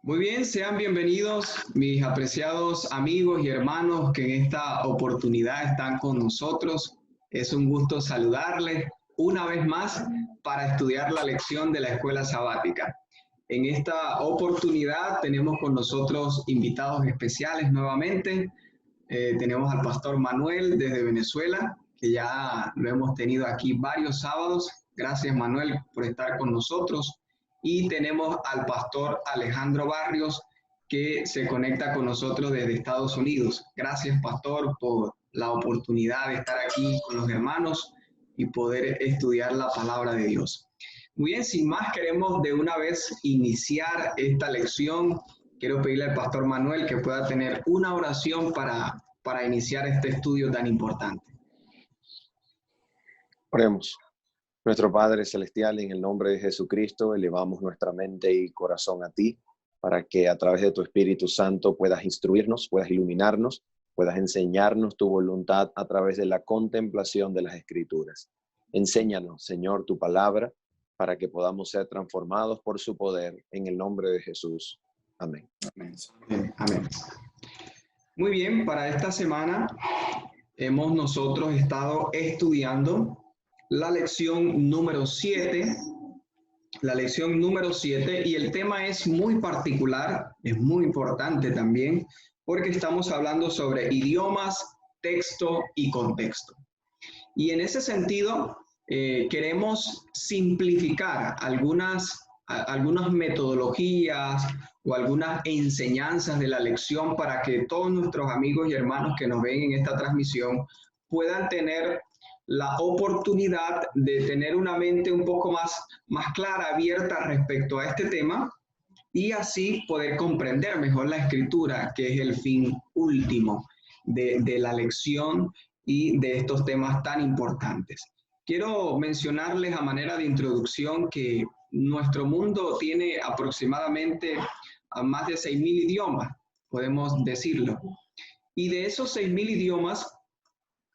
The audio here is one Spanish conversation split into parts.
Muy bien, sean bienvenidos mis apreciados amigos y hermanos que en esta oportunidad están con nosotros. Es un gusto saludarles una vez más para estudiar la lección de la escuela sabática. En esta oportunidad tenemos con nosotros invitados especiales nuevamente. Tenemos al pastor Manuel desde Venezuela, que ya lo hemos tenido aquí varios sábados. Gracias, Manuel, por estar con nosotros. Y tenemos al pastor Alejandro Barrios, que se conecta con nosotros desde Estados Unidos. Gracias, pastor, por la oportunidad de estar aquí con los hermanos y poder estudiar la palabra de Dios. Muy bien, sin más, queremos de una vez iniciar esta lección. Quiero pedirle al pastor Manuel que pueda tener una oración para iniciar este estudio tan importante. Oremos. Nuestro Padre Celestial, en el nombre de Jesucristo, elevamos nuestra mente y corazón a ti, para que a través de tu Espíritu Santo puedas instruirnos, puedas iluminarnos, puedas enseñarnos tu voluntad a través de la contemplación de las Escrituras. Enséñanos, Señor, tu palabra, para que podamos ser transformados por su poder, en el nombre de Jesús. Amén. Amén. Amén. Muy bien, para esta semana hemos nosotros estado estudiando la lección número 7, y el tema es muy particular, es muy importante también, porque estamos hablando sobre idiomas, texto y contexto. Y en ese sentido, queremos simplificar algunas metodologías o algunas enseñanzas de la lección para que todos nuestros amigos y hermanos que nos ven en esta transmisión puedan tener la oportunidad de tener una mente un poco más clara, abierta respecto a este tema y así poder comprender mejor la escritura, que es el fin último de la lección y de estos temas tan importantes. Quiero mencionarles a manera de introducción que nuestro mundo tiene aproximadamente más de 6.000 idiomas, podemos decirlo. Y de esos 6.000 idiomas,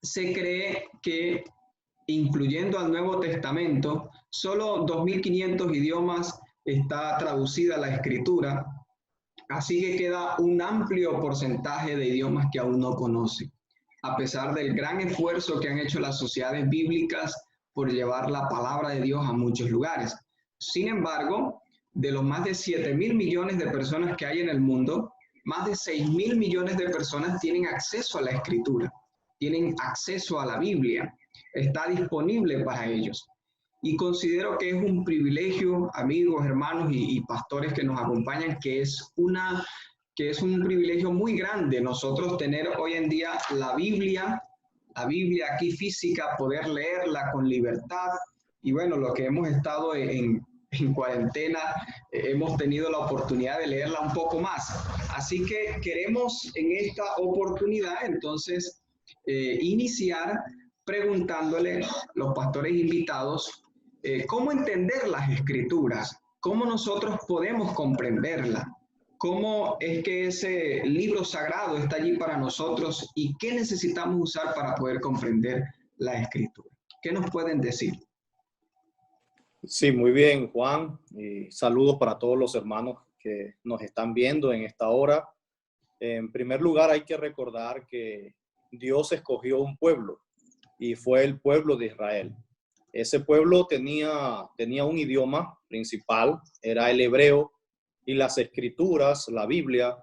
se cree que, incluyendo al Nuevo Testamento, solo 2.500 idiomas está traducida la escritura, así que queda un amplio porcentaje de idiomas que aún no conoce, a pesar del gran esfuerzo que han hecho las sociedades bíblicas por llevar la palabra de Dios a muchos lugares. Sin embargo, de los más de 7.000 millones de personas que hay en el mundo, más de 6.000 millones de personas tienen acceso a la escritura, tienen acceso a la Biblia, está disponible para ellos. Y considero que es un privilegio, amigos, hermanos y pastores que nos acompañan, que es un privilegio muy grande nosotros tener hoy en día la Biblia aquí física, poder leerla con libertad. Y bueno, lo que hemos estado en cuarentena, hemos tenido la oportunidad de leerla un poco más. Así que queremos en esta oportunidad entonces iniciar preguntándole a los pastores invitados cómo entender las escrituras, cómo nosotros podemos comprenderlas, cómo es que ese libro sagrado está allí para nosotros y qué necesitamos usar para poder comprender la escritura. ¿Qué nos pueden decir? Sí, muy bien, Juan. Y saludos para todos los hermanos que nos están viendo en esta hora. En primer lugar, hay que recordar que Dios escogió un pueblo y fue el pueblo de Israel. Ese pueblo tenía un idioma principal, era el hebreo, y las escrituras, la Biblia,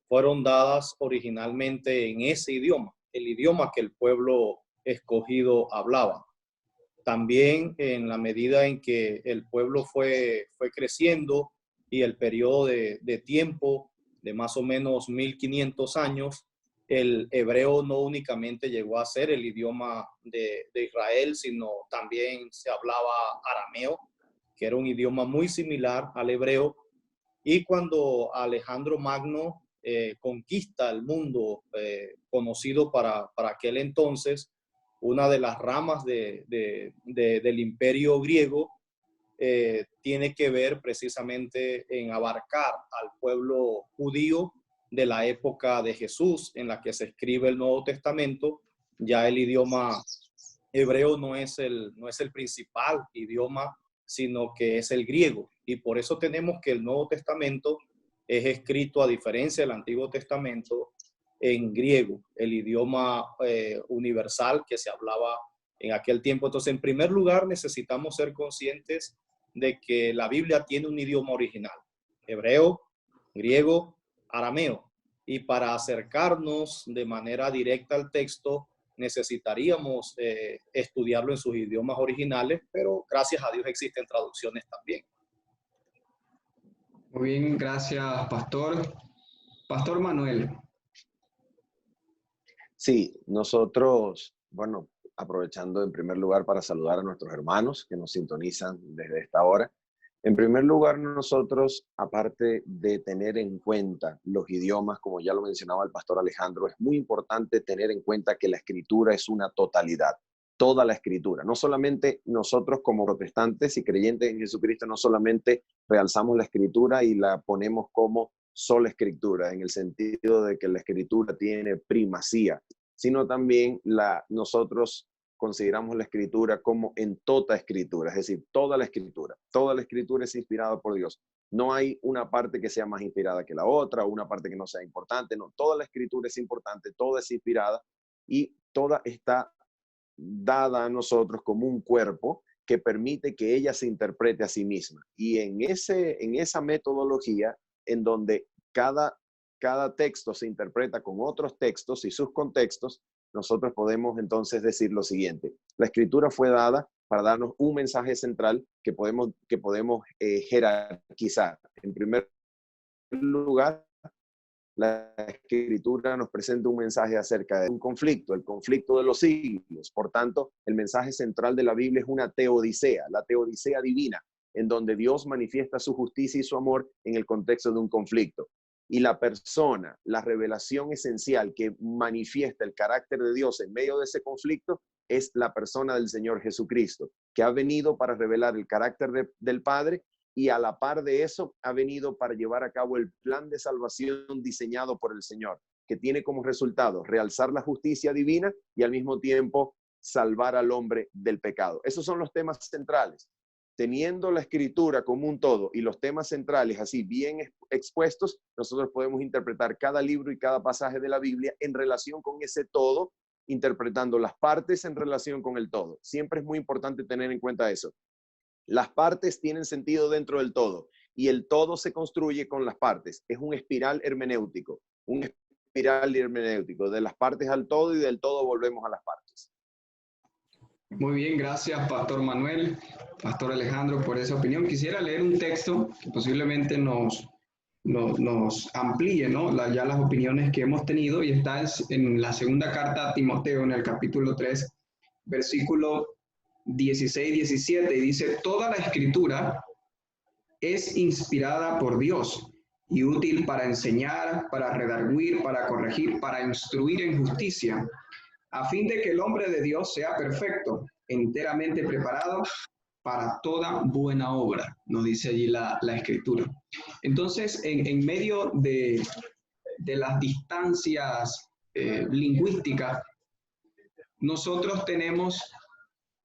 fueron dadas originalmente en ese idioma, el idioma que el pueblo escogido hablaba. También en la medida en que el pueblo fue creciendo y el periodo de tiempo de más o menos 1500 años, el hebreo no únicamente llegó a ser el idioma de Israel, sino también se hablaba arameo, que era un idioma muy similar al hebreo. Y cuando Alejandro Magno conquista el mundo conocido para aquel entonces, una de las ramas del imperio griego tiene que ver precisamente en abarcar al pueblo judío de la época de Jesús, en la que se escribe el Nuevo Testamento. Ya el idioma hebreo no es el principal idioma, sino que es el griego. Y por eso tenemos que el Nuevo Testamento es escrito, a diferencia del Antiguo Testamento, en griego, el idioma universal que se hablaba en aquel tiempo. Entonces, en primer lugar, necesitamos ser conscientes de que la Biblia tiene un idioma original: hebreo, griego, arameo. Y para acercarnos de manera directa al texto, necesitaríamos estudiarlo en sus idiomas originales, pero gracias a Dios existen traducciones también. Muy bien, gracias, Pastor. Pastor Manuel. Sí, nosotros, bueno, aprovechando en primer lugar para saludar a nuestros hermanos que nos sintonizan desde esta hora. En primer lugar, nosotros, aparte de tener en cuenta los idiomas, como ya lo mencionaba el pastor Alejandro, es muy importante tener en cuenta que la escritura es una totalidad, toda la escritura. No solamente nosotros como protestantes y creyentes en Jesucristo, no solamente realzamos la escritura y la ponemos como sola escritura, en el sentido de que la escritura tiene primacía, sino también nosotros consideramos la escritura como en toda escritura, es decir, toda la escritura es inspirada por Dios. No hay una parte que sea más inspirada que la otra, o una parte que no sea importante, no, toda la escritura es importante, toda es inspirada y toda está dada a nosotros como un cuerpo que permite que ella se interprete a sí misma. Y en esa metodología, en donde cada texto se interpreta con otros textos y sus contextos, nosotros podemos entonces decir lo siguiente: la escritura fue dada para darnos un mensaje central que podemos jerarquizar. En primer lugar, la escritura nos presenta un mensaje acerca de un conflicto, el conflicto de los siglos. Por tanto, el mensaje central de la Biblia es una teodicea, la teodicea divina, en donde Dios manifiesta su justicia y su amor en el contexto de un conflicto. Y la persona, la revelación esencial que manifiesta el carácter de Dios en medio de ese conflicto es la persona del Señor Jesucristo, que ha venido para revelar el carácter del Padre, y a la par de eso ha venido para llevar a cabo el plan de salvación diseñado por el Señor, que tiene como resultado realzar la justicia divina y al mismo tiempo salvar al hombre del pecado. Esos son los temas centrales. Teniendo la escritura como un todo y los temas centrales así bien expuestos, nosotros podemos interpretar cada libro y cada pasaje de la Biblia en relación con ese todo, interpretando las partes en relación con el todo. Siempre es muy importante tener en cuenta eso. Las partes tienen sentido dentro del todo y el todo se construye con las partes. Es un espiral hermenéutico, de las partes al todo y del todo volvemos a las partes. Muy bien, gracias, Pastor Manuel, Pastor Alejandro, por esa opinión. Quisiera leer un texto que posiblemente nos amplíe, ¿no? Ya las opiniones que hemos tenido, y está en la segunda carta a Timoteo, en el capítulo 3, versículo 16-17, y dice: toda la escritura es inspirada por Dios y útil para enseñar, para redarguir, para corregir, para instruir en justicia, a fin de que el hombre de Dios sea perfecto, enteramente preparado para toda buena obra, nos dice allí la escritura. Entonces, en medio de las distancias lingüísticas, nosotros tenemos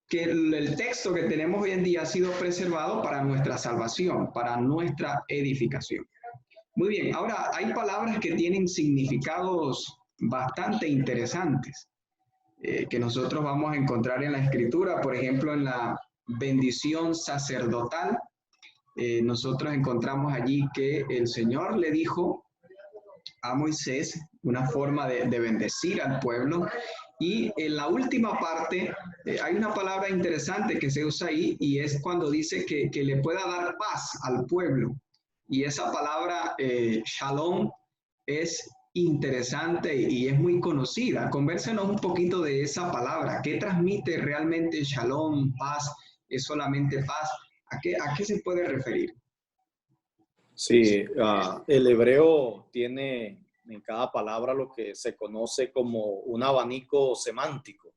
que el texto que tenemos hoy en día ha sido preservado para nuestra salvación, para nuestra edificación. Muy bien, ahora hay palabras que tienen significados bastante interesantes que nosotros vamos a encontrar en la Escritura. Por ejemplo, en la bendición sacerdotal, nosotros encontramos allí que el Señor le dijo a Moisés una forma de bendecir al pueblo. Y en la última parte hay una palabra interesante que se usa ahí, y es cuando dice que le pueda dar paz al pueblo. Y esa palabra shalom es interesante y es muy conocida. Convérsenos un poquito de esa palabra. ¿Qué transmite realmente shalom, paz? ¿Es solamente paz? ¿A qué se puede referir? Sí, el hebreo tiene en cada palabra lo que se conoce como un abanico semántico.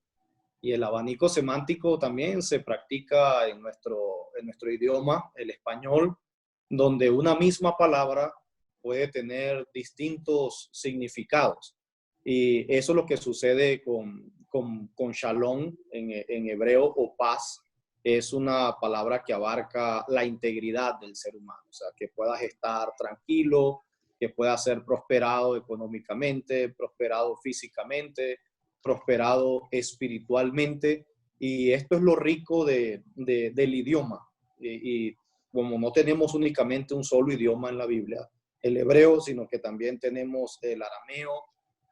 Y el abanico semántico también se practica en nuestro idioma, el español, donde una misma palabra puede tener distintos significados. Y eso es lo que sucede con shalom en hebreo, o paz. Es una palabra que abarca la integridad del ser humano, o sea, que puedas estar tranquilo, que pueda ser prosperado económicamente, prosperado físicamente, prosperado espiritualmente. Y esto es lo rico del idioma. Y como no tenemos únicamente un solo idioma en la Biblia, el hebreo, sino que también tenemos el arameo,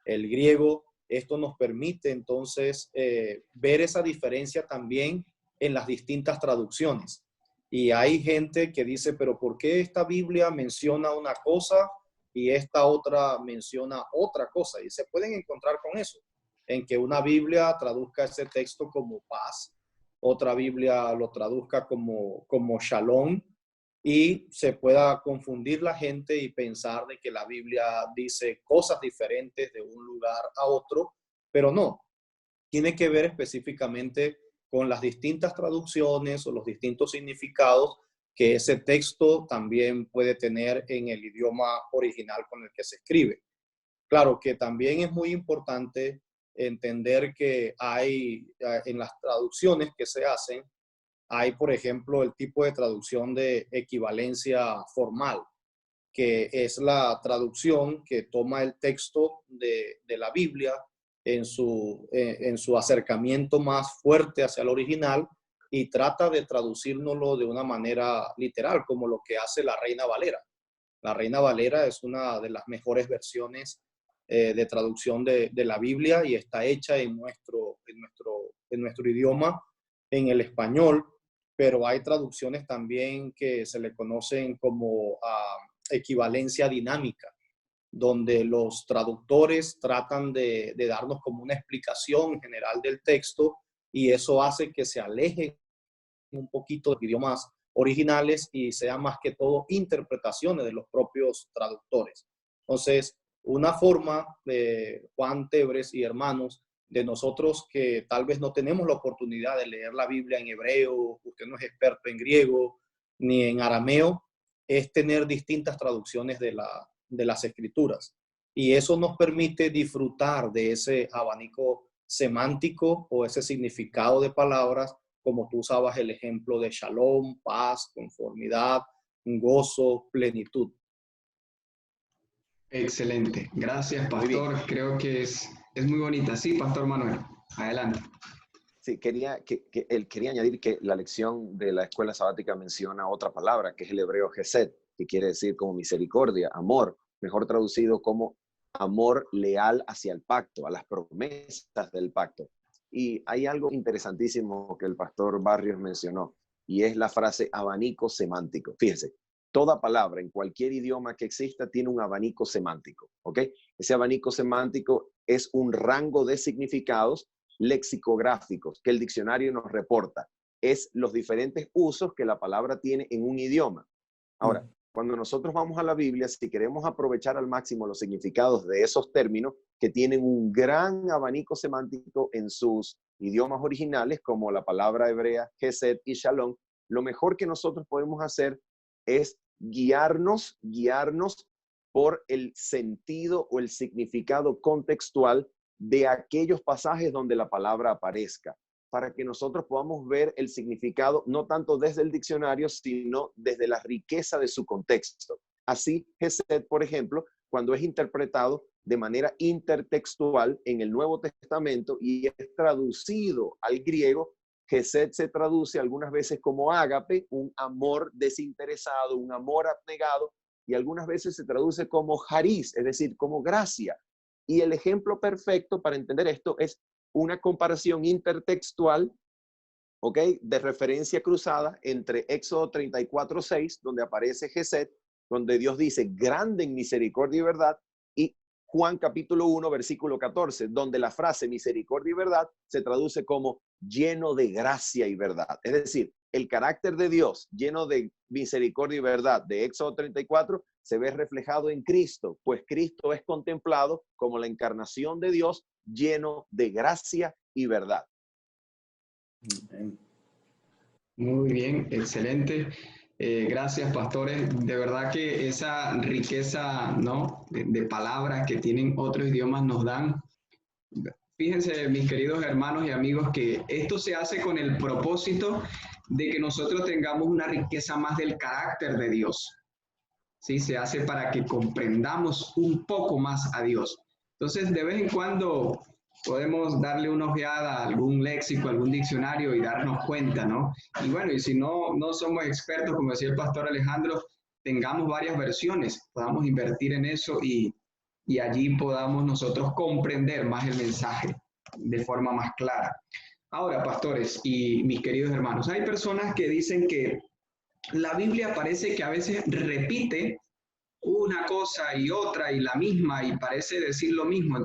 el griego, esto nos permite entonces ver esa diferencia también en las distintas traducciones. Y hay gente que dice, pero ¿por qué esta Biblia menciona una cosa y esta otra menciona otra cosa? Y se pueden encontrar con eso, en que una Biblia traduzca ese texto como paz, otra Biblia lo traduzca como shalom, y se pueda confundir la gente y pensar de que la Biblia dice cosas diferentes de un lugar a otro, pero no. Tiene que ver específicamente con las distintas traducciones o los distintos significados que ese texto también puede tener en el idioma original con el que se escribe. Claro que también es muy importante entender que hay en las traducciones que se hacen, hay, por ejemplo, el tipo de traducción de equivalencia formal, que es la traducción que toma el texto de la Biblia en su acercamiento más fuerte hacia el original y trata de traducirnoslo de una manera literal, como lo que hace la Reina Valera. La Reina Valera es una de las mejores versiones de traducción de la Biblia y está hecha en nuestro idioma, en el español, pero hay traducciones también que se le conocen como equivalencia dinámica, donde los traductores tratan de darnos como una explicación general del texto y eso hace que se alejen un poquito de idiomas originales y sean más que todo interpretaciones de los propios traductores. Entonces, una forma de Juan Tebres y hermanos, de nosotros que tal vez no tenemos la oportunidad de leer la Biblia en hebreo, usted no es experto en griego ni en arameo, es tener distintas traducciones de las escrituras. Y eso nos permite disfrutar de ese abanico semántico o ese significado de palabras, como tú usabas el ejemplo de shalom, paz, conformidad, gozo, plenitud. Excelente. Gracias, pastor. Creo que es muy bonita. Sí, pastor Manuel. Adelante. Sí, él quería añadir que la lección de la escuela sabática menciona otra palabra, que es el hebreo gesed, que quiere decir como misericordia, amor, mejor traducido como amor leal hacia el pacto, a las promesas del pacto. Y hay algo interesantísimo que el pastor Barrios mencionó, y es la frase abanico semántico. Fíjense, toda palabra en cualquier idioma que exista tiene un abanico semántico, ¿ok? Ese abanico semántico es un rango de significados lexicográficos que el diccionario nos reporta. Es los diferentes usos que la palabra tiene en un idioma. Ahora, cuando nosotros vamos a la Biblia, si queremos aprovechar al máximo los significados de esos términos que tienen un gran abanico semántico en sus idiomas originales, como la palabra hebrea, gesed y shalom, lo mejor que nosotros podemos hacer es guiarnos por el sentido o el significado contextual de aquellos pasajes donde la palabra aparezca, para que nosotros podamos ver el significado no tanto desde el diccionario, sino desde la riqueza de su contexto. Así, gesed, por ejemplo, cuando es interpretado de manera intertextual en el Nuevo Testamento y es traducido al griego, gesed se traduce algunas veces como ágape, un amor desinteresado, un amor abnegado, y algunas veces se traduce como charis, es decir, como gracia. Y el ejemplo perfecto para entender esto es una comparación intertextual, ¿ok? De referencia cruzada entre Éxodo 34:6, donde aparece gesed, donde Dios dice grande en misericordia y verdad, y Juan capítulo 1, versículo 14, donde la frase misericordia y verdad se traduce como lleno de gracia y verdad. Es decir, el carácter de Dios lleno de misericordia y verdad de Éxodo 34 se ve reflejado en Cristo, pues Cristo es contemplado como la encarnación de Dios lleno de gracia y verdad. Muy bien, excelente. Gracias, pastores. De verdad que esa riqueza, ¿no?, de palabras que tienen otros idiomas nos dan. Fíjense, mis queridos hermanos y amigos, que esto se hace con el propósito de que nosotros tengamos una riqueza más del carácter de Dios. ¿sí? Se hace para que comprendamos un poco más a Dios. Entonces, de vez en cuando podemos darle una ojeada a algún léxico, algún diccionario y darnos cuenta, ¿no? Y bueno, y si no somos expertos, como decía el pastor Alejandro, tengamos varias versiones, podamos invertir en eso y allí podamos nosotros comprender más el mensaje de forma más clara. Ahora, pastores y mis queridos hermanos, hay personas que dicen que la Biblia parece que a veces repite una cosa y otra y la misma y parece decir lo mismo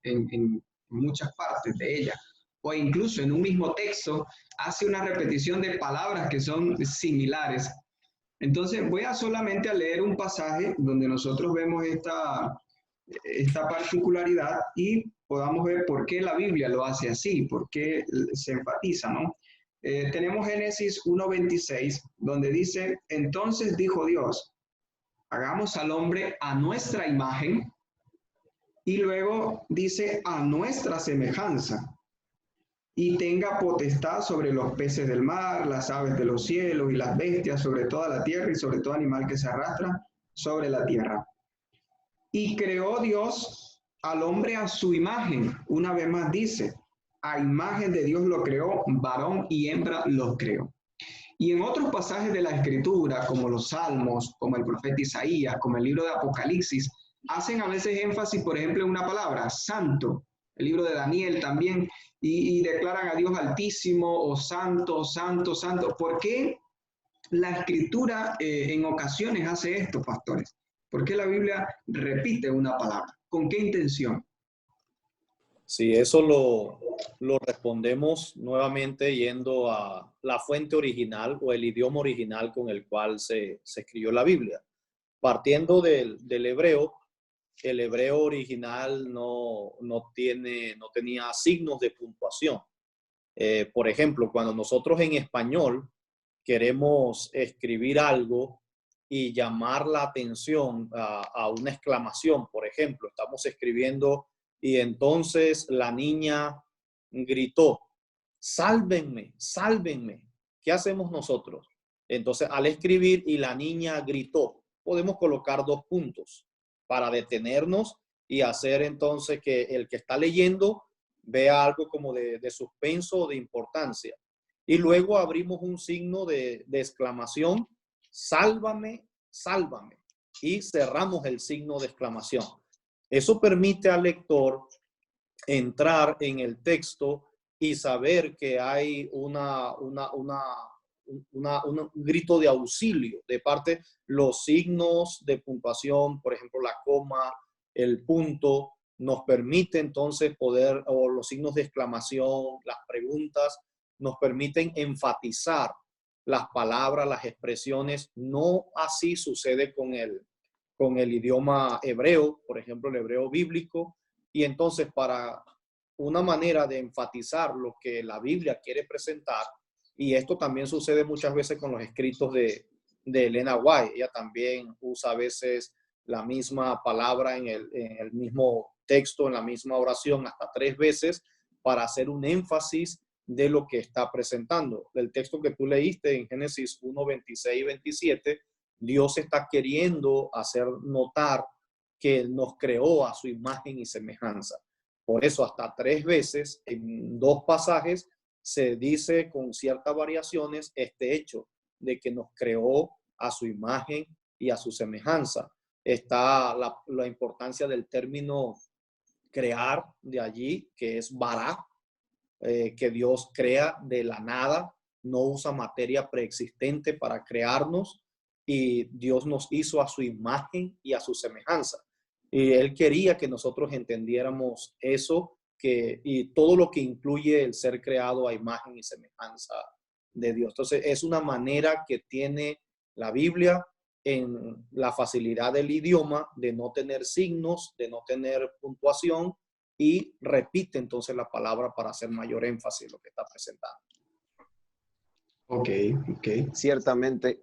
en muchas partes de ella. O incluso en un mismo texto hace una repetición de palabras que son similares. Entonces voy a solamente a leer un pasaje donde nosotros vemos esta particularidad y podamos ver por qué la Biblia lo hace así, por qué se enfatiza, ¿no? Tenemos Génesis 1:26, donde dice, entonces dijo Dios, hagamos al hombre a nuestra imagen, y luego dice a nuestra semejanza, y tenga potestad sobre los peces del mar, las aves de los cielos y las bestias, sobre toda la tierra y sobre todo animal que se arrastra sobre la tierra. Y creó Dios al hombre a su imagen. Una vez más dice, a imagen de Dios lo creó, varón y hembra los creó. Y en otros pasajes de la Escritura, como los Salmos, como el profeta Isaías, como el libro de Apocalipsis, hacen a veces énfasis, por ejemplo, en una palabra, santo. El libro de Daniel también, y declaran a Dios altísimo, o santo, santo, santo. ¿Por qué la Escritura en ocasiones hace esto, pastores? ¿Por qué la Biblia repite una palabra? ¿Con qué intención? Sí, eso lo respondemos nuevamente yendo a la fuente original o el idioma original con el cual se escribió la Biblia. Partiendo del hebreo, el hebreo original no tenía signos de puntuación. Por ejemplo, cuando nosotros en español queremos escribir algo y llamar la atención a una exclamación, por ejemplo, estamos escribiendo y entonces la niña gritó, sálvenme, sálvenme. ¿Qué hacemos nosotros? Entonces, al escribir y la niña gritó, podemos colocar 2 puntos para detenernos y hacer entonces que el que está leyendo vea algo como de suspenso o de importancia. Y luego abrimos un signo de exclamación, sálvame, sálvame. Y cerramos el signo de exclamación. Eso permite al lector entrar en el texto y saber que hay un grito de auxilio de parte los signos de puntuación, por ejemplo, la coma, el punto, nos permite entonces poder, o los signos de exclamación, las preguntas, nos permiten enfatizar las palabras, las expresiones. No así sucede con el idioma hebreo, por ejemplo, el hebreo bíblico. Y entonces, para una manera de enfatizar lo que la Biblia quiere presentar, y esto también sucede muchas veces con los escritos de Elena White, ella también usa a veces la misma palabra en el mismo texto, en la misma oración, hasta 3 veces, para hacer un énfasis de lo que está presentando. El texto que tú leíste en Génesis 1, 26 y 27, Dios está queriendo hacer notar que nos creó a su imagen y semejanza. Por eso hasta 3 veces en 2 pasajes se dice con ciertas variaciones este hecho de que nos creó a su imagen y a su semejanza. Está la importancia del término crear de allí, que es bara, que Dios crea de la nada, no usa materia preexistente para crearnos, y Dios nos hizo a su imagen y a su semejanza. Y Él quería que nosotros entendiéramos eso, y todo lo que incluye el ser creado a imagen y semejanza de Dios. Entonces, es una manera que tiene la Biblia en la facilidad del idioma de no tener signos, de no tener puntuación, y repite entonces la palabra para hacer mayor énfasis en lo que está presentando. Ok. Ciertamente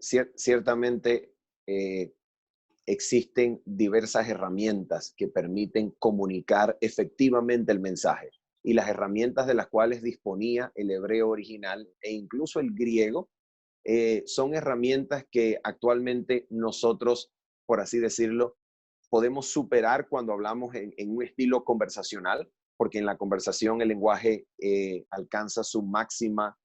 existen diversas herramientas que permiten comunicar efectivamente el mensaje. Y las herramientas de las cuales disponía el hebreo original e incluso el griego son herramientas que actualmente nosotros por así decirlo, podemos superar cuando hablamos en un estilo conversacional, porque en la conversación el lenguaje alcanza su máxima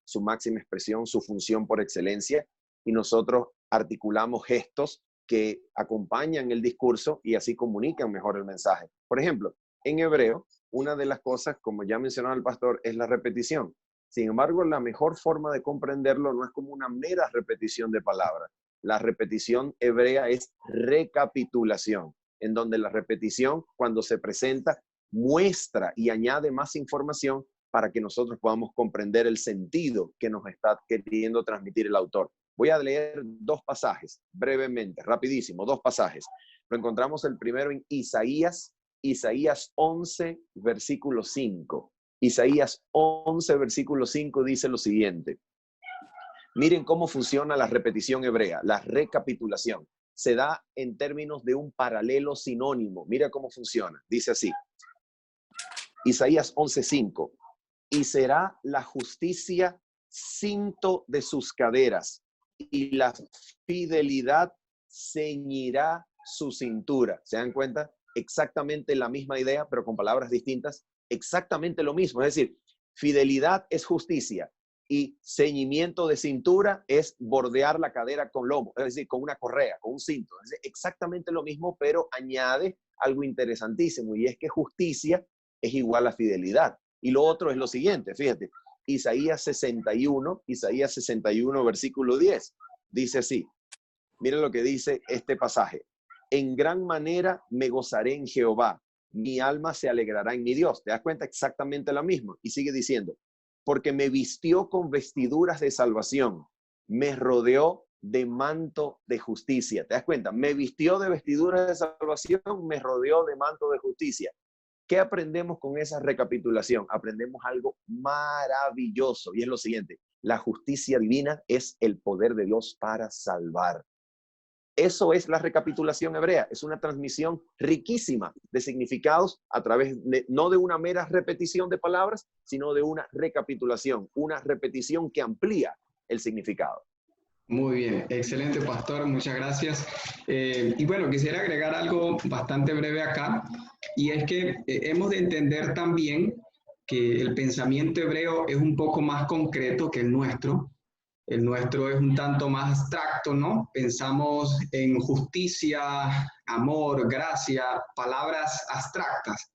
expresión, su función por excelencia, y nosotros articulamos gestos que acompañan el discurso y así comunican mejor el mensaje. Por ejemplo, en hebreo, una de las cosas, como ya mencionó el pastor, es la repetición. Sin embargo, la mejor forma de comprenderlo no es como una mera repetición de palabras. La repetición hebrea es recapitulación, en donde la repetición, cuando se presenta, muestra y añade más información para que nosotros podamos comprender el sentido que nos está queriendo transmitir el autor. Voy a leer dos pasajes, brevemente, rapidísimo, dos pasajes. Lo encontramos el primero en Isaías 11, versículo 5. Isaías 11, versículo 5 dice lo siguiente. Miren cómo funciona la repetición hebrea, la recapitulación. Se da en términos de un paralelo sinónimo. Mira cómo funciona. Dice así. Isaías 11:5. Y será la justicia cinto de sus caderas, y la fidelidad ceñirá su cintura. ¿Se dan cuenta? Exactamente la misma idea, pero con palabras distintas. Exactamente lo mismo. Es decir, fidelidad es justicia y ceñimiento de cintura es bordear la cadera con lomo, es decir, con una correa, con un cinto. Es decir, exactamente lo mismo, pero añade algo interesantísimo, y es que justicia es igual a fidelidad. Y lo otro es lo siguiente, fíjate, Isaías 61, versículo 10, dice así, miren lo que dice este pasaje. En gran manera me gozaré en Jehová, mi alma se alegrará en mi Dios. ¿Te das cuenta? Exactamente lo mismo. Y sigue diciendo, porque me vistió con vestiduras de salvación, me rodeó de manto de justicia. ¿Te das cuenta? Me vistió de vestiduras de salvación, me rodeó de manto de justicia. ¿Qué aprendemos con esa recapitulación? Aprendemos algo maravilloso, y es lo siguiente: la justicia divina es el poder de Dios para salvar. Eso es la recapitulación hebrea, es una transmisión riquísima de significados a través de, no de una mera repetición de palabras, sino de una recapitulación, una repetición que amplía el significado. Muy bien, excelente pastor, muchas gracias. Y bueno, quisiera agregar algo bastante breve acá, y es que hemos de entender también que el pensamiento hebreo es un poco más concreto que el nuestro. El nuestro es un tanto más abstracto, ¿no? Pensamos en justicia, amor, gracia, palabras abstractas.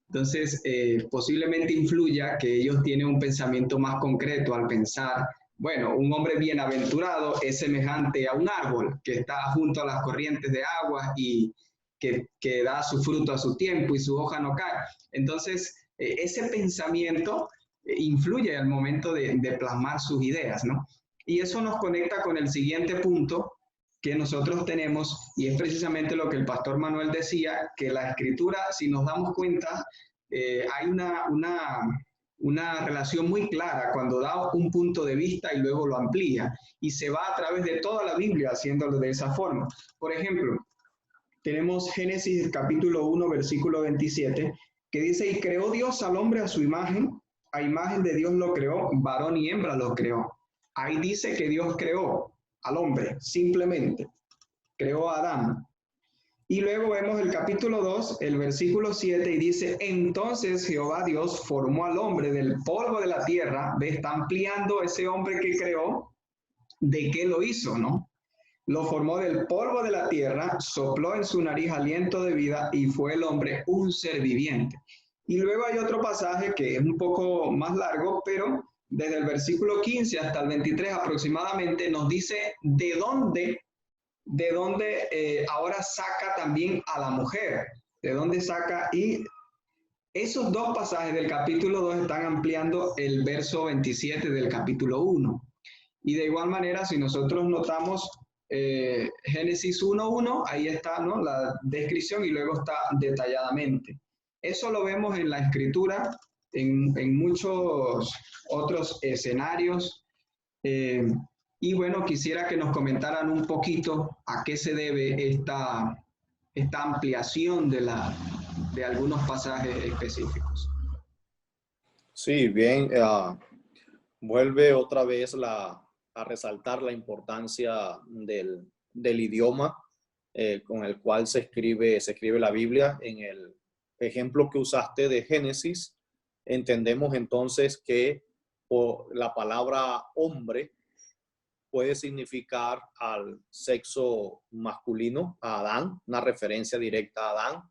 Entonces, posiblemente influya que ellos tienen un pensamiento más concreto al pensar, bueno, un hombre bienaventurado es semejante a un árbol que está junto a las corrientes de agua y que da su fruto a su tiempo y su hoja no cae. Entonces, ese pensamiento influye al momento de plasmar sus ideas, ¿no? Y eso nos conecta con el siguiente punto que nosotros tenemos, y es precisamente lo que el pastor Manuel decía, que la escritura, si nos damos cuenta, hay una relación muy clara cuando da un punto de vista y luego lo amplía, y se va a través de toda la Biblia haciéndolo de esa forma. Por ejemplo, tenemos Génesis capítulo 1, versículo 27, que dice, y creó Dios al hombre a imagen de Dios lo creó, varón y hembra lo creó. Ahí dice que Dios creó al hombre, simplemente. Creó a Adán. Y luego vemos el capítulo 2, el versículo 7, y dice, entonces Jehová Dios formó al hombre del polvo de la tierra. ¿Ve? Está ampliando ese hombre que creó, ¿de qué lo hizo, no? Lo formó del polvo de la tierra, sopló en su nariz aliento de vida, y fue el hombre un ser viviente. Y luego hay otro pasaje que es un poco más largo, pero desde el versículo 15 hasta el 23 aproximadamente nos dice de dónde ahora saca también a la mujer, de dónde saca, y esos dos pasajes del capítulo 2 están ampliando el verso 27 del capítulo 1. Y de igual manera, si nosotros notamos Génesis 1:1, ahí está, ¿no?, la descripción, y luego está detalladamente. Eso lo vemos en la escritura, en muchos otros escenarios. Y bueno, quisiera que nos comentaran un poquito a qué se debe esta ampliación de algunos pasajes específicos. Sí, bien, vuelve otra vez a resaltar la importancia del idioma. con el cual se escribe la Biblia. En el ejemplo que usaste de Génesis, entendemos entonces que la palabra hombre puede significar al sexo masculino, a Adán, una referencia directa a Adán.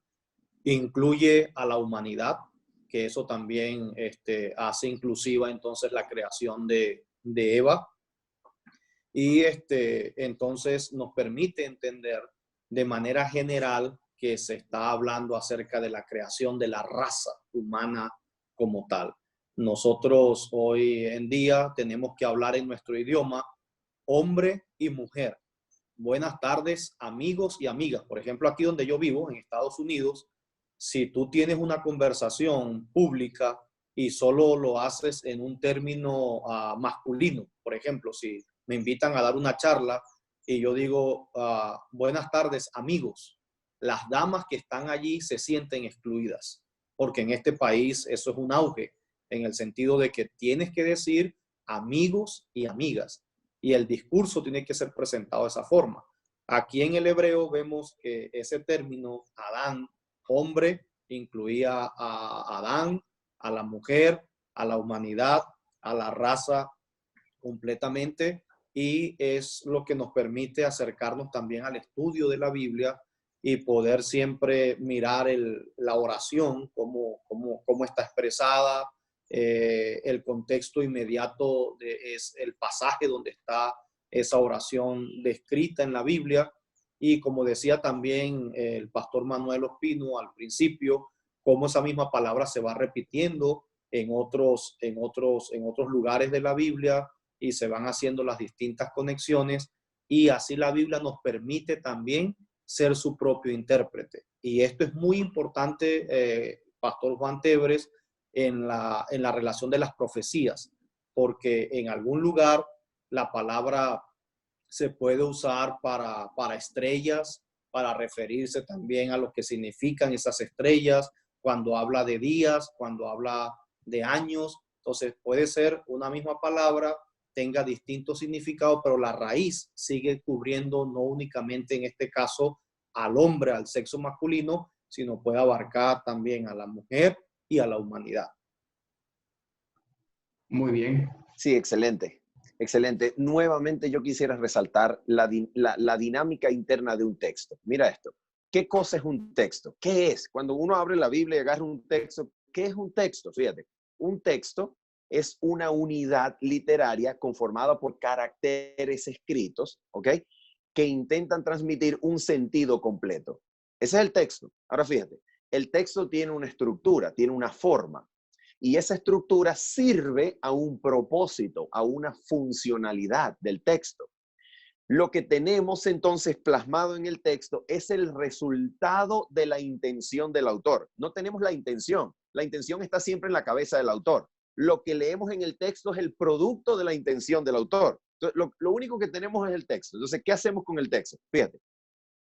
Incluye a la humanidad, que eso también hace inclusiva entonces la creación de Eva. Y entonces nos permite entender de manera general que se está hablando acerca de la creación de la raza humana como tal. Nosotros hoy en día tenemos que hablar en nuestro idioma, hombre y mujer. Buenas tardes, amigos y amigas. Por ejemplo, aquí donde yo vivo, en Estados Unidos, si tú tienes una conversación pública y solo lo haces en un término masculino, por ejemplo, si me invitan a dar una charla y yo digo, buenas tardes, amigos, las damas que están allí se sienten excluidas, porque en este país eso es un auge, en el sentido de que tienes que decir amigos y amigas, y el discurso tiene que ser presentado de esa forma. Aquí en el hebreo vemos que ese término, Adán, hombre, incluía a Adán, a la mujer, a la humanidad, a la raza completamente, y es lo que nos permite acercarnos también al estudio de la Biblia y poder siempre mirar la oración, cómo está expresada, el contexto inmediato es el pasaje donde está esa oración descrita en la Biblia. Y como decía también el pastor Manuel Ospino al principio, cómo esa misma palabra se va repitiendo en otros lugares de la Biblia y se van haciendo las distintas conexiones, y así la Biblia nos permite también ser su propio intérprete. Y esto es muy importante, Pastor Juan Tebres, en la relación de las profecías, porque en algún lugar la palabra se puede usar para estrellas, para referirse también a lo que significan esas estrellas, cuando habla de días, cuando habla de años. Entonces puede ser una misma palabra, tenga distintos significados, pero la raíz sigue cubriendo no únicamente en este caso al hombre, al sexo masculino, sino puede abarcar también a la mujer y a la humanidad. Muy bien. Sí, excelente. Excelente. Nuevamente yo quisiera resaltar la dinámica interna de un texto. Mira esto. ¿Qué cosa es un texto? ¿Qué es? Cuando uno abre la Biblia y agarra un texto, ¿qué es un texto? Fíjate, un texto es una unidad literaria conformada por caracteres escritos, ¿ok? Que intentan transmitir un sentido completo. Ese es el texto. Ahora fíjate, el texto tiene una estructura, tiene una forma. Y esa estructura sirve a un propósito, a una funcionalidad del texto. Lo que tenemos entonces plasmado en el texto es el resultado de la intención del autor. No tenemos la intención está siempre en la cabeza del autor. Lo que leemos en el texto es el producto de la intención del autor. Entonces, lo único que tenemos es el texto. Entonces, ¿qué hacemos con el texto? Fíjate,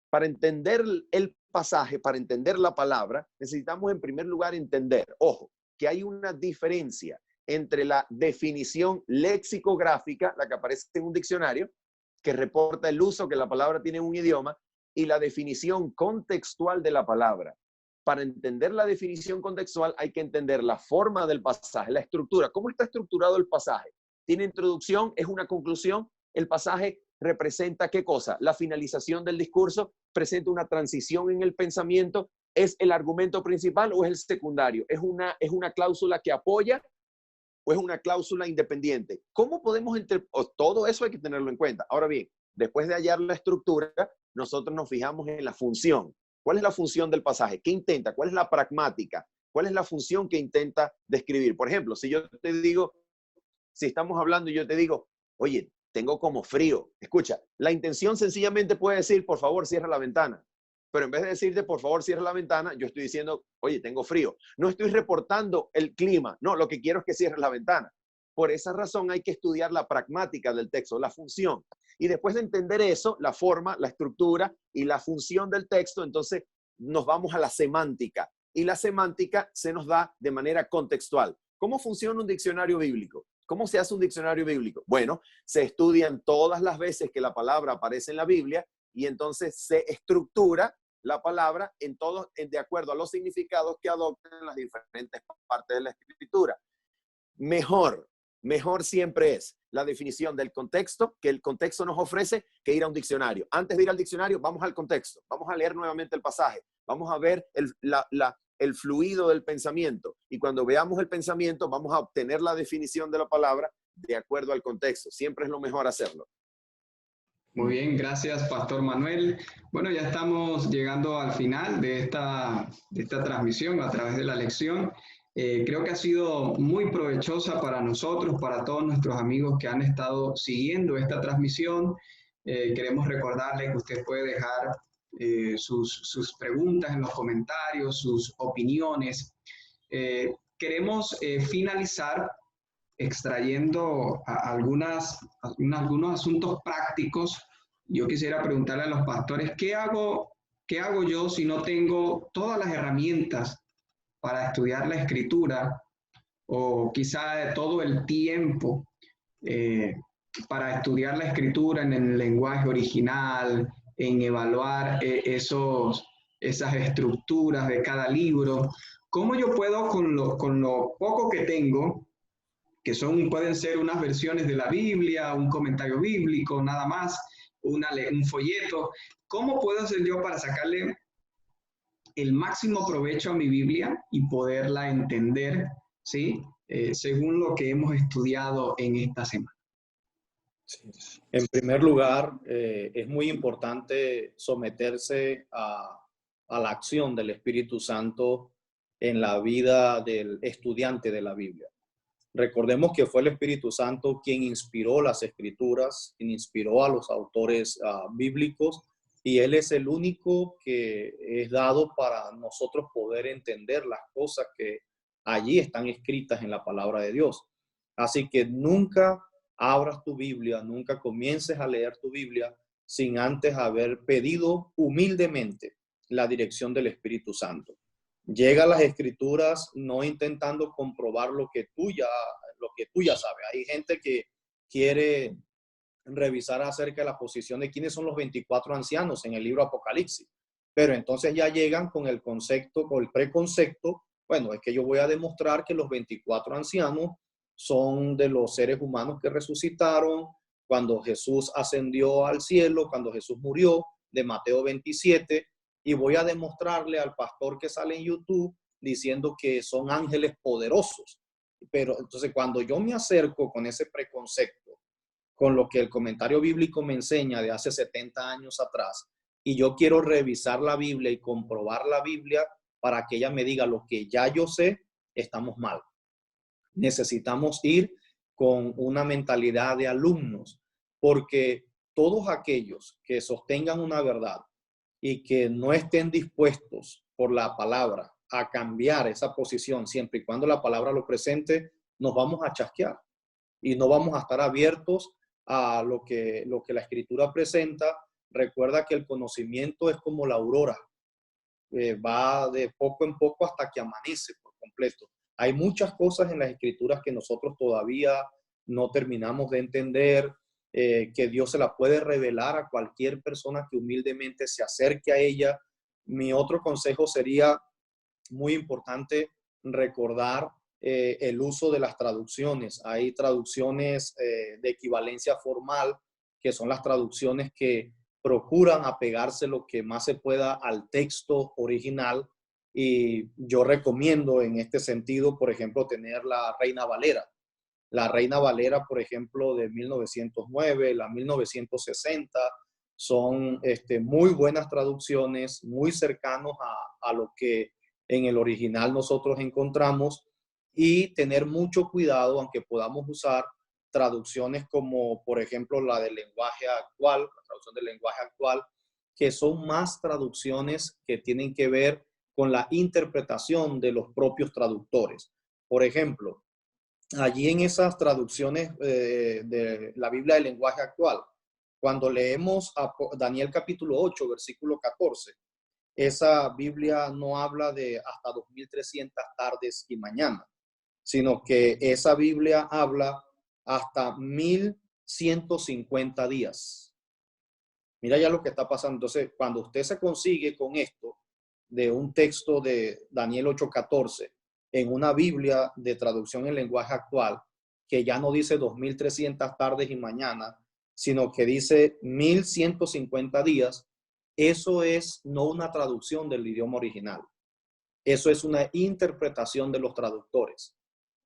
para entender el pasaje, para entender la palabra, necesitamos en primer lugar entender, ojo, que hay una diferencia entre la definición lexicográfica, la que aparece en un diccionario, que reporta el uso que la palabra tiene en un idioma, y la definición contextual de la palabra. Para entender la definición contextual hay que entender la forma del pasaje, la estructura. ¿Cómo está estructurado el pasaje? ¿Tiene introducción? ¿Es una conclusión? ¿El pasaje representa qué cosa? La finalización del discurso, presenta una transición en el pensamiento. ¿Es el argumento principal o es el secundario? ¿Es una cláusula que apoya o es una cláusula independiente? ¿Cómo podemos todo eso hay que tenerlo en cuenta? Ahora bien, después de hallar la estructura, nosotros nos fijamos en la función. ¿Cuál es la función del pasaje? ¿Qué intenta? ¿Cuál es la pragmática? ¿Cuál es la función que intenta describir? Por ejemplo, si yo te digo, si estamos hablando y yo te digo, oye, tengo como frío. Escucha, la intención sencillamente puede decir, por favor, cierra la ventana. Pero en vez de decirte, por favor, cierra la ventana, yo estoy diciendo, oye, tengo frío. No estoy reportando el clima. No, lo que quiero es que cierres la ventana. Por esa razón hay que estudiar la pragmática del texto, la función. Y después de entender eso, la forma, la estructura y la función del texto, entonces nos vamos a la semántica. Y la semántica se nos da de manera contextual. ¿Cómo funciona un diccionario bíblico? ¿Cómo se hace un diccionario bíblico? Bueno, se estudian todas las veces que la palabra aparece en la Biblia y entonces se estructura la palabra de acuerdo a los significados que adoptan las diferentes partes de la escritura. Mejor siempre es la definición del contexto, que el contexto nos ofrece, que ir a un diccionario. Antes de ir al diccionario, vamos al contexto, vamos a leer nuevamente el pasaje, vamos a ver el fluido del pensamiento, y cuando veamos el pensamiento vamos a obtener la definición de la palabra de acuerdo al contexto. Siempre es lo mejor hacerlo. Muy bien, gracias, Pastor Manuel. Bueno, ya estamos llegando al final de esta transmisión a través de la lección. Creo que ha sido muy provechosa para nosotros, para todos nuestros amigos que han estado siguiendo esta transmisión. Queremos recordarles que usted puede dejar sus preguntas en los comentarios, sus opiniones. Queremos finalizar extrayendo algunos asuntos prácticos. Yo quisiera preguntarle a los pastores, ¿qué hago yo si no tengo todas las herramientas para estudiar la escritura, o quizá todo el tiempo para estudiar la escritura en el lenguaje original, en evaluar esas estructuras de cada libro? ¿Cómo yo puedo con lo poco que tengo, que pueden ser unas versiones de la Biblia, un comentario bíblico, nada más, un folleto? ¿Cómo puedo hacer yo para sacarle el máximo provecho a mi Biblia y poderla entender, ¿sí? Según lo que hemos estudiado en esta semana? Sí. En primer lugar, es muy importante someterse a la acción del Espíritu Santo en la vida del estudiante de la Biblia. Recordemos que fue el Espíritu Santo quien inspiró las Escrituras, quien inspiró a los autores bíblicos, y Él es el único que es dado para nosotros poder entender las cosas que allí están escritas en la palabra de Dios. Así que nunca abras tu Biblia, nunca comiences a leer tu Biblia sin antes haber pedido humildemente la dirección del Espíritu Santo. Llega a las Escrituras no intentando comprobar lo que tú ya sabes. Hay gente que quiere revisar acerca de la posición de quiénes son los 24 ancianos en el libro Apocalipsis, pero entonces ya llegan con el concepto, con el preconcepto. Bueno, es que yo voy a demostrar que los 24 ancianos son de los seres humanos que resucitaron cuando Jesús ascendió al cielo, cuando Jesús murió, de Mateo 27, y voy a demostrarle al pastor que sale en YouTube diciendo que son ángeles poderosos. Pero entonces cuando yo me acerco con ese preconcepto, con lo que el comentario bíblico me enseña de hace 70 años atrás, y yo quiero revisar la Biblia y comprobar la Biblia para que ella me diga lo que ya yo sé, estamos mal. Necesitamos ir con una mentalidad de alumnos, porque todos aquellos que sostengan una verdad y que no estén dispuestos por la palabra a cambiar esa posición siempre y cuando la palabra lo presente, nos vamos a chasquear y no vamos a estar abiertos a lo que la Escritura presenta. Recuerda que el conocimiento es como la aurora, va de poco en poco hasta que amanece por completo. Hay muchas cosas en las Escrituras que nosotros todavía no terminamos de entender, que Dios se la puede revelar a cualquier persona que humildemente se acerque a ella. Mi otro consejo sería muy importante recordar el uso de las traducciones. Hay traducciones de equivalencia formal, que son las traducciones que procuran apegarse lo que más se pueda al texto original, y yo recomiendo en este sentido, por ejemplo, tener la Reina Valera. La Reina Valera, por ejemplo, de 1909, la 1960, son muy buenas traducciones, muy cercanos a lo que en el original nosotros encontramos, y tener mucho cuidado, aunque podamos usar traducciones como, por ejemplo, la del lenguaje actual, la traducción del lenguaje actual, que son más traducciones que tienen que ver con la interpretación de los propios traductores. Por ejemplo, allí en esas traducciones de la Biblia del lenguaje actual, cuando leemos a Daniel capítulo 8, versículo 14, esa Biblia no habla de hasta 2300 tardes y mañanas, sino que esa Biblia habla hasta 1150 días. Mira ya lo que está pasando. Entonces, cuando usted se consigue con esto de un texto de Daniel 8:14 en una Biblia de traducción en lenguaje actual, que ya no dice 2300 tardes y mañanas, sino que dice 1150 días, eso es no una traducción del idioma original. Eso es una interpretación de los traductores,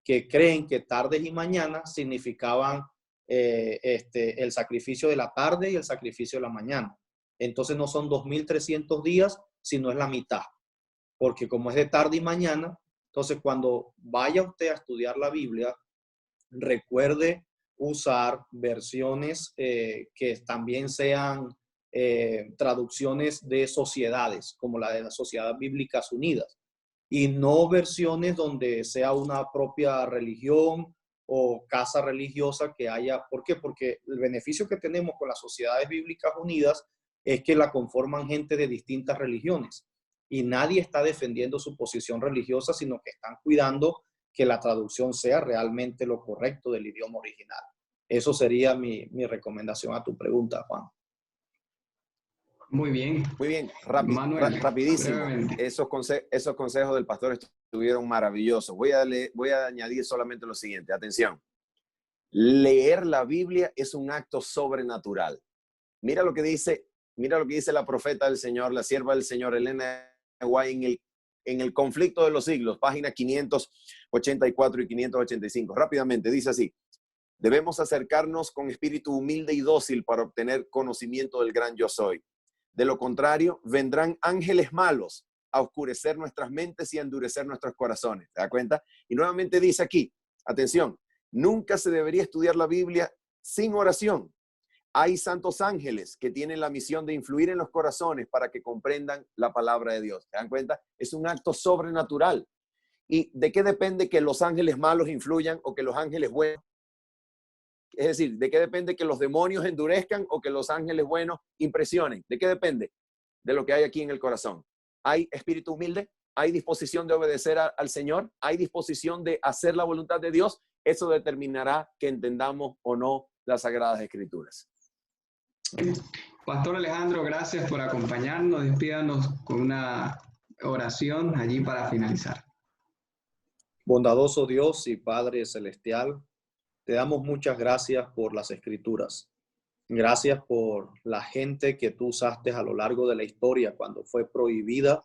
que creen que tardes y mañanas significaban el sacrificio de la tarde y el sacrificio de la mañana. Entonces no son 2300 días, sino es la mitad. Porque como es de tarde y mañana, entonces cuando vaya usted a estudiar la Biblia, recuerde usar versiones que también sean traducciones de sociedades, como la de las Sociedades Bíblicas Unidas, y no versiones donde sea una propia religión o casa religiosa que haya. ¿Por qué? Porque el beneficio que tenemos con las Sociedades Bíblicas Unidas es que la conforman gente de distintas religiones y nadie está defendiendo su posición religiosa, sino que están cuidando que la traducción sea realmente lo correcto del idioma original. Eso sería mi recomendación a tu pregunta, Juan. Muy bien. Muy bien, Manuel, rapidísimo. brevemente. Esos consejos del pastor estuvieron maravillosos. Voy a añadir solamente lo siguiente. Atención. Leer la Biblia es un acto sobrenatural. Mira lo que dice la profeta del Señor, la sierva del Señor, Elena White, en el conflicto de los siglos, páginas 584 y 585. Rápidamente, dice así: debemos acercarnos con espíritu humilde y dócil para obtener conocimiento del gran yo soy. De lo contrario, vendrán ángeles malos a oscurecer nuestras mentes y a endurecer nuestros corazones. ¿Te das cuenta? Y nuevamente dice aquí, atención, nunca se debería estudiar la Biblia sin oración. Hay santos ángeles que tienen la misión de influir en los corazones para que comprendan la palabra de Dios. ¿Te dan cuenta? Es un acto sobrenatural. ¿Y de qué depende que los ángeles malos influyan o que los ángeles buenos? Es decir, ¿de qué depende que los demonios endurezcan o que los ángeles buenos impresionen? ¿De qué depende? De lo que hay aquí en el corazón. ¿Hay espíritu humilde? ¿Hay disposición de obedecer al Señor? ¿Hay disposición de hacer la voluntad de Dios? Eso determinará que entendamos o no las Sagradas Escrituras. Pastor Alejandro, gracias por acompañarnos. Despídanos con una oración allí para finalizar. Bondadoso Dios y Padre Celestial, te damos muchas gracias por las Escrituras. Gracias por la gente que tú usaste a lo largo de la historia cuando fue prohibida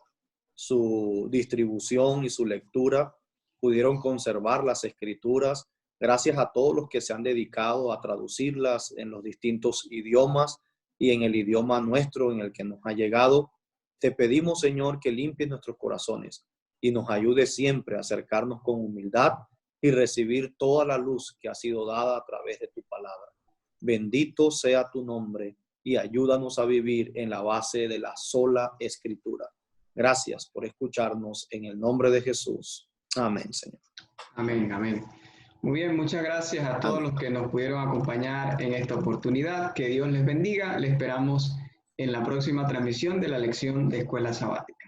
su distribución y su lectura. Pudieron conservar las Escrituras. Gracias a todos los que se han dedicado a traducirlas en los distintos idiomas y en el idioma nuestro en el que nos ha llegado. Te pedimos, Señor, que limpies nuestros corazones y nos ayude siempre a acercarnos con humildad y recibir toda la luz que ha sido dada a través de tu palabra. Bendito sea tu nombre y ayúdanos a vivir en la base de la sola Escritura. Gracias por escucharnos en el nombre de Jesús. Amén, Señor. Amén, amén. Muy bien, muchas gracias a todos los que nos pudieron acompañar en esta oportunidad. Que Dios les bendiga. Les esperamos en la próxima transmisión de la lección de Escuela Sabática.